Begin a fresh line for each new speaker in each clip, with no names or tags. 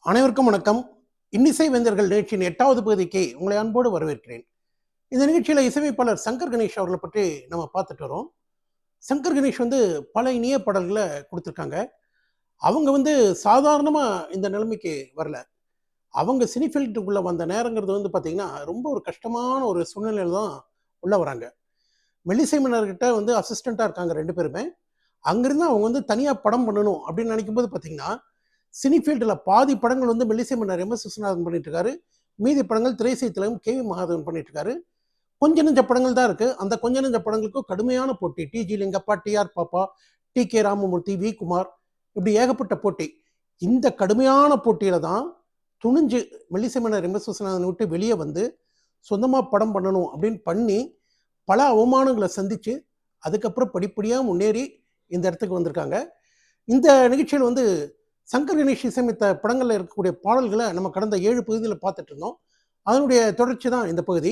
அனைவருக்கும் வணக்கம். இன்னிசை வேந்தர்கள் நிகழ்ச்சியின் 8வது பகுதிக்கு உங்களை அன்போடு வரவேற்கிறேன். இந்த நிகழ்ச்சியில் இசையமைப்பாளர் சங்கர் கணேஷ் அவர்களை பற்றி நம்ம பார்த்துட்டு வரோம். சங்கர் கணேஷ் பல இனிய பாடல்களை கொடுத்துருக்காங்க. அவங்க சாதாரணமாக இந்த நிலைமைக்கு வரல. அவங்க சினிஃபீல்டுக்குள்ளே வந்த நேரங்கிறது பார்த்தீங்கன்னா ரொம்ப ஒரு கஷ்டமான ஒரு சூழ்நிலையில் தான் உள்ளே வராங்க. மெல்லிசை மன்னர்கிட்ட அசிஸ்டண்ட்டாக இருக்காங்க 2 பேருமே. அங்கேருந்து அவங்க தனியாக படம் பண்ணணும் அப்படின்னு நினைக்கும்போது பார்த்தீங்கன்னா சினிஃபீல்டில் பாதி படங்கள் மெல்லிசை மன்னர் எம்.எஸ். விஸ்வநாதன் பண்ணிட்டு இருக்காரு. மீதி படங்கள் திரைசை திலகம் கே.வி. மகாதேவன் பண்ணிட்டு இருக்காரு. கொஞ்ச நெஞ்ச படங்கள் தான் இருக்கு. அந்த கொஞ்ச நெஞ்ச படங்களுக்கும் கடுமையான போட்டி. டி.ஜி. லிங்கப்பா, டி.ஆர். பாப்பா, டி.கே. ராமமூர்த்தி, வி. குமார், இப்படி ஏகப்பட்ட போட்டி. இந்த கடுமையான போட்டியில தான் துணிஞ்சு மெல்லிசை மன்னர் எம்.எஸ். விஸ்வநாதன் விட்டு வெளியே வந்து சொந்தமாக படம் பண்ணணும் அப்படின்னு பண்ணி பல அவமானங்களை சந்திச்சு அதுக்கப்புறம் படிப்படியாக முன்னேறி இந்த இடத்துக்கு வந்திருக்காங்க. இந்த நிகழ்ச்சியில் சங்கர் கணேஷ் இசையமைத்த படங்களில் இருக்கக்கூடிய பாடல்களை நம்ம கடந்த 7 பகுதியில் பார்த்துட்டு இருந்தோம். அதனுடைய தொடர்ச்சி தான் இந்த பகுதி.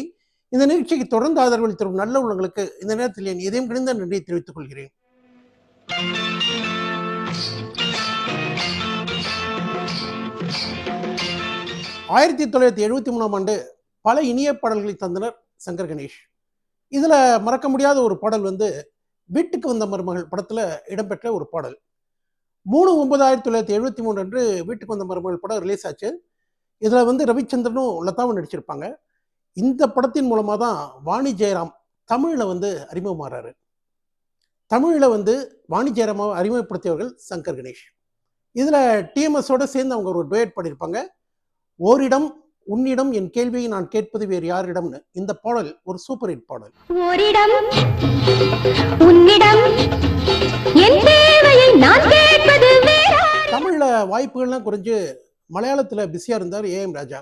இந்த நிகழ்ச்சிக்கு தொடர்ந்து ஆதரவு தரும் நல்ல உள்ளங்களுக்கு இந்த நேரத்தில் என் இதயம் கிடந்த நன்றியை தெரிவித்துக் கொள்கிறேன். 1973ஆம் ஆண்டு பல இனிய பாடல்களை தந்தனர் சங்கர் கணேஷ். இதில் மறக்க முடியாத ஒரு பாடல் வீட்டுக்கு வந்த மருமகள் படத்தில் இடம்பெற்ற ஒரு பாடல். 3/9/1973 அன்று வீட்டுக்கு வந்த மருமகள் படம் ரிலீஸ் ஆச்சு. இதில் ரவிச்சந்திரனும் லதாவும் நடிச்சிருப்பாங்க. இந்த படத்தின் மூலமாக தான் வாணி ஜெயராம் தமிழில் அறிமுகமாறாரு. தமிழில் வாணி ஜெயராமாவை அறிமுகப்படுத்தியவர்கள் சங்கர் கணேஷ். இதில் டிஎம்எஸோட சேர்ந்து அவங்க ஒரு டுயட் பாடியிருப்பாங்க. ஓரிடம் உன்னிடம் என் கேள்வியை நான் கேட்பது வேறு யாரிடம்னு. இந்த பாடல் ஒரு சூப்பர் ஹிட் பாடல். ஓரிடம் உன்னிடம் என் தேவையை நான் கேட்பது வேறு. தமிழ்ல வாய்ப்புகள்லாம் குறைஞ்சு மலையாளத்தில் பிஸியாக இருந்தார் ஏஎம் ராஜா.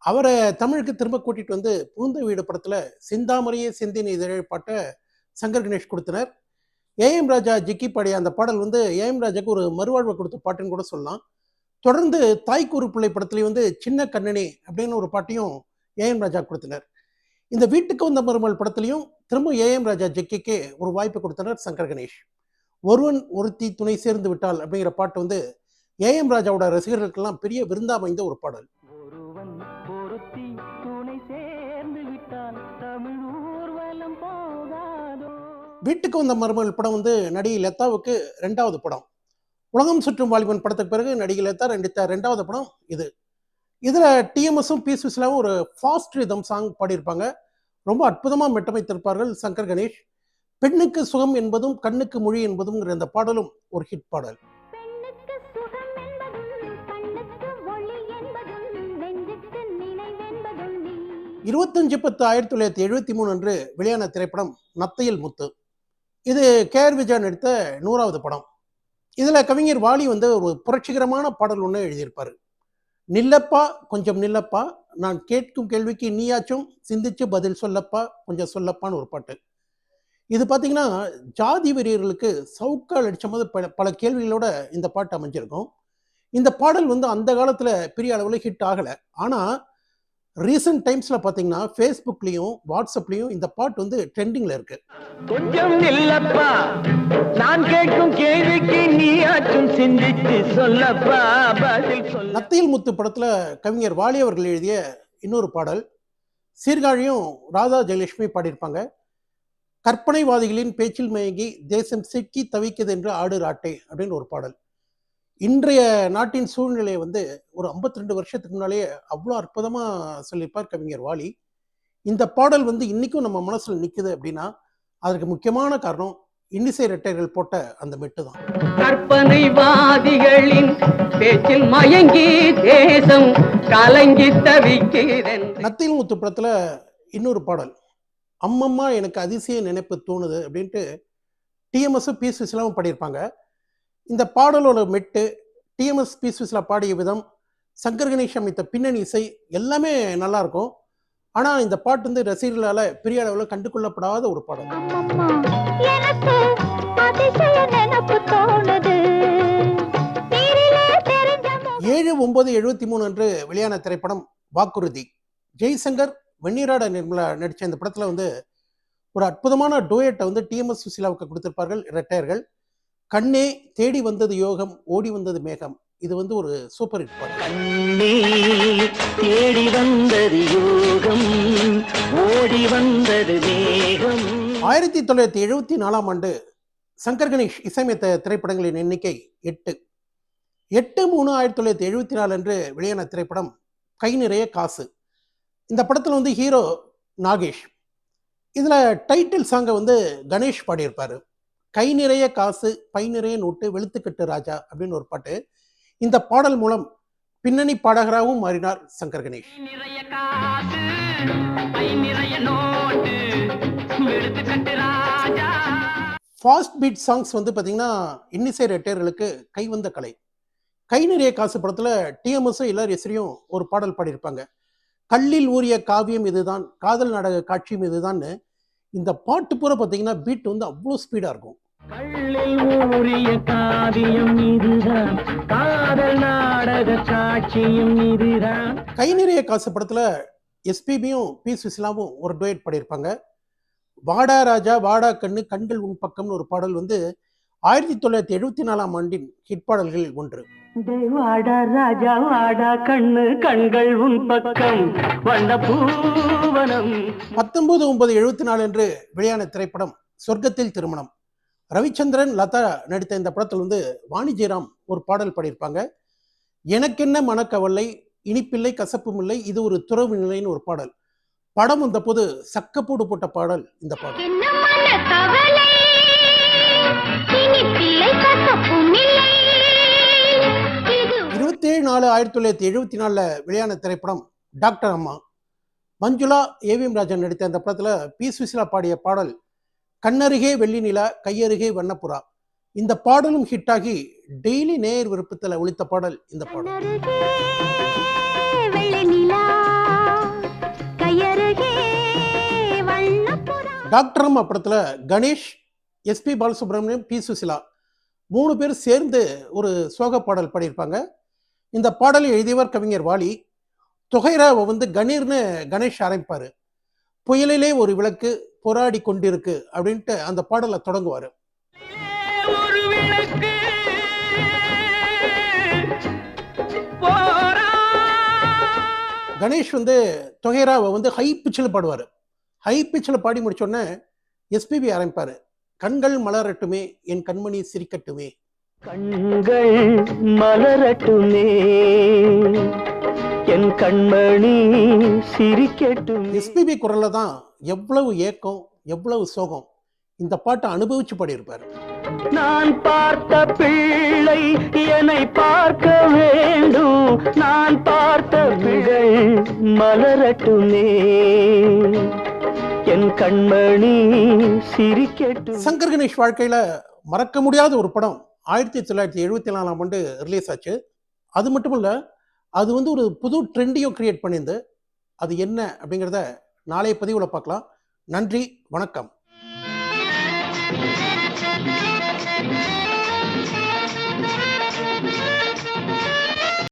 அவரை தமிழுக்கு திரும்ப கூட்டிட்டு புகுந்த வீடு படத்தில் செந்தாமரையே செந்தின் இதழ் பாட்டை சங்கர் கணேஷ் கொடுத்தனர். ஏஎம் ராஜா ஜிக்கி பாடிய அந்த பாடல் ஏஎம் ராஜாக்கு ஒரு மறுவாழ்வை கொடுத்த பாட்டுன்னு கூட சொல்லலாம். தொடர்ந்து தாய்க்கூறு பிள்ளை படத்துலேயே சின்ன கண்ணனே அப்படின்னு ஒரு பாட்டையும் ஏஎம் ராஜா கொடுத்தனர். இந்த வீட்டுக்கு வந்த மருமகள் படத்துலையும் திரும்ப ஏஎம் ராஜா ஜிக்கிக்கு ஒரு வாய்ப்பு கொடுத்தனர் சங்கர் கணேஷ். ஒருவன் ஒருத்தி துணை சேர்ந்து விட்டால் அப்படிங்கிற பாட்டு ஏஎம் ராஜாவோட ரசிகர்களுக்கெல்லாம் பெரிய விருந்தா அமைந்த ஒரு பாடல். வீட்டுக்கு வந்த மருமகள் படம் நடிகை லதாவுக்கு 2வது படம். உலகம் சுற்றும் வாலிபன் படத்துக்கு பிறகு நடிகை லதா நடித்த 2வது படம் இது. இதில் டிஎம்எஸும் பி சுசிலாவும் ஒரு ஃபாஸ்ட் ரிதம் சாங் பாடியிருப்பாங்க. ரொம்ப அற்புதமாக மெட்டமைத்திருப்பார்கள் சங்கர் கணேஷ். பெண்ணுக்கு சுகம் என்பதும் கண்ணுக்கு மொழி என்பதும்ங்கிற இந்த பாடலும் ஒரு ஹிட் பாடல். 25/10/1973 அன்று வெளியான திரைப்படம் நத்தையில் முத்து. இது கேஆர் விஜயா நடித்த 100வது படம். இதில் கவிஞர் வாலி ஒரு புரட்சிகரமான பாடல் ஒன்று எழுதியிருப்பார். நில்லப்பா கொஞ்சம் நில்லப்பா, நான் கேட்கும் கேள்விக்கு நீயாச்சும் சிந்திச்சு பதில் சொல்லப்பா, கொஞ்சம் சொல்லப்பான்னு ஒரு பாட்டு. இது பார்த்தீங்கன்னா ஜாதி வெறியர்களுக்கு சவுக்கால் அடித்த போது பல கேள்விகளோட இந்த பாட்டு அமைஞ்சிருக்கும். இந்த பாடல் அந்த காலத்தில் பெரிய அளவில் ஹிட் ஆகலை. ஆனால் ரீசன்ட் டைம்ஸ்ல பாத்தீங்கன்னா ஃபேஸ்புக்லயும் வாட்ஸ்அப்லயும் இந்த பாட்டு ட்ரெண்டிங்ல இருக்கு. கொஞ்சம் இல்லப்பா, நான் கேட்கும் கேள்விக்கு நீயாச்சும் சிந்திச்சு சொல்லப்பா பதில் சொல்ல. நத்தையில் முத்து படத்துல கவிஞர் வாலி அவர்கள் எழுதிய இன்னொரு பாடல். சீர்காழியும் ராதா ஜெயலட்சுமி பாடியிருப்பாங்க. கற்பனைவாதிகளின் பேச்சில் மயங்கி தேசம் சிக்கி தவிக்குது என்று ஆடு ராட்டை அப்படின்னு ஒரு பாடல். இன்றைய நாட்டின் சூழ்நிலையை ஒரு 52 வருஷத்துக்கு முன்னாலேயே அவ்வளோ அற்புதமாக சொல்லியிருப்பார் கவிஞர் வாலி. இந்த பாடல் இன்னைக்கும் நம்ம மனசில் நிற்குது அப்படின்னா அதற்கு முக்கியமான காரணம் இன்னிசை ரெட்டைகள் போட்ட அந்த மெட்டு தான். கற்பனைவாதிகளின் பேச்சில் மயங்கி தேசம் கலங்கி தவிக்குது. நத்தையில் முத்து படத்தில் இன்னொரு பாடல், அம்மம்மா எனக்கு அதிசய நினைப்பு தோணுது அப்படின்ட்டு டிஎம்எஸ் பி சுசிலாவும் பாடியிருப்பாங்க. இந்த பாடலோட மெட்டு, டிஎம்எஸ் பி சுசிலா பாடிய விதம், சங்கர் கணேஷ் அமைத்த பின்னணி இசை எல்லாமே நல்லா இருக்கும். ஆனால் இந்த பாட்டு ரசிகர்களால் பெரிய அளவில் கண்டுகொள்ளப்படாத ஒரு பாடல். 7/9/73 அன்று வெளியான திரைப்படம் வாக்குறுதி. ஜெய்சங்கர், வெண்ணிராட நிர்மலா நடித்த இந்த படத்தில் ஒரு அற்புதமான டூயட்டை டிஎம்எஸ் சுசிலாவுக்கு கொடுத்திருப்பார்கள் ரெட்டையர்கள். கண்ணே தேடி வந்தது யோகம் ஓடி வந்தது மேகம், இது வந்து ஒரு சூப்பர் ஹிட் பாடல்.
கண்ணே தேடி வந்தது யோகம், ஓடி வந்தது வேகம்.
1974 சங்கர் கணேஷ் இசையமைத்த திரைப்படங்களின் எண்ணிக்கை 8. 8/3/1974 அன்று வெளியான திரைப்படம் கை நிறைய காசு. இந்த படத்தில் வந்து ஹீரோ நாகேஷ். இதில் டைட்டில் சாங்கை வந்து கணேஷ் பாடியிருப்பார். கை நிறைய காசு, பை நிறைய நோட்டு, வெளுத்துக்கட்டு ராஜா அப்படின்னு ஒரு பாட்டு. இந்த பாடல் மூலம் பின்னணி பாடகராகவும் மாறினார் Shankar Ganesh. Fast beat songs வந்து பார்த்தீங்கன்னா இன்னிசை ரெட்டையர்களுக்கு கைவந்த கலை. கை நிறைய காசு படத்தில் டிஎம்எஸும் இளரேசரியும் ஒரு பாடல் பாடியிருப்பாங்க. கல்லில் ஊறிய காவியம் இதுதான், காதல் நாடக காட்சியும் இதுதான். இந்த பாட்டு பூரா பார்த்தீங்கன்னா பீட் வந்து அவ்வளோ ஸ்பீடாக இருக்கும்.
கல்லில் ஊறிய காவியம் இதுதான், காதல் நாடக காட்சியும் இதுதான்.
கை நிறைய காசு படத்தில் எஸ்பிபியும் பி சுசிலாவும் ஒரு டுயட் பாடியிருப்பாங்க. வாடா ராஜா வாடா கண்ணு கண்கள் உன் பக்கம்னு ஒரு பாடல் வந்து 1974 ஹிட் பாடல்களில் ஒன்று.
வாடா ராஜா வாடா கண்ணு கண்கள் உன் பக்கம் வண்ண பூவனம்.
19/9/74 அன்று வெளியான திரைப்படம் சொர்க்கத்தில் திருமணம். ரவிச்சந்திரன், லதா நடித்த இந்த படத்தில் வந்து வாணி ஜெயராம் ஒரு பாடல் பாடியிருப்பாங்க. எனக்கென்ன மனக்கவலை, இனிப்பில்லை கசப்பும் இல்லை, இது ஒரு துறவு நிலைன்னு ஒரு பாடல். படம் வந்த போது சக்கப்போடு போட்ட பாடல் இந்த பாடல். 27/4/1974 வெளியான திரைப்படம் டாக்டர் அம்மா. மஞ்சுளா, ஏவிஎம் ராஜன் நடித்த அந்த படத்தில் பி சுசிலா பாடிய பாடல் கண்ணருகே வெள்ளி நிலா கையருகே வண்ணப்புறா. இந்த பாடலும் ஹிட் ஆகி டெய்லி நேயர் விருப்பத்தில் ஒலித்த பாடல் இந்த பாடல். டாக்டர் அம்மா படத்தில் கணேஷ், எஸ்பி பாலசுப்ரமணியம், பி சுசிலா 3 பேர் சேர்ந்து ஒரு சோக பாடல் பாடியிருப்பாங்க. இந்த பாடலை எழுதியவர் கவிஞர் வாலி. தொகைராவை வந்து கணீர்னு கணேஷ் ஆரம்பிப்பார். புயலிலே ஒரு விளக்கு போராடி கொண்டிருக்கு அப்படின்ட்டு அந்த பாடலை தொடங்குவார். கணேஷ் வந்து தொகைராவை வந்து ஹை பிச்சில் பாடுவார். ஹை பிச்சில் பாடி முடிச்சோடனே எஸ்பிபி ஆரம்பிப்பார். கண்கள் மலரட்டுமே என் கண்மணி சிரிக்கட்டுமே.
கண்கள் மலரட்டுமே என் கண்மணி சிரிக்கட்டும்.
எஸ்பிபி குரல்ல தான் எவ்வளவு ஏக்கம், எவ்வளவு சோகம் இந்த பாட்டை அனுபவிச்சு பாடியிருப்பார்.
நான் பார்த்த பிள்ளை என்னை பார்க்க வேண்டும், நான் பார்த்த பிள்ளை மலரட்டுமே என் கண்மணி சிரிக்கட்டும்.
சங்கர் கணேஷ் வாழ்க்கையில மறக்க முடியாத ஒரு படம் 1974 ரிலீஸ் ஆச்சு. அது மட்டும் இல்ல, அது வந்து ஒரு புது ட்ரெண்டையும் கிரியேட் பண்ணியிருந்து. அது என்ன அப்படிங்கிறத நாளைய பதிவுல பார்க்கலாம். நன்றி, வணக்கம்.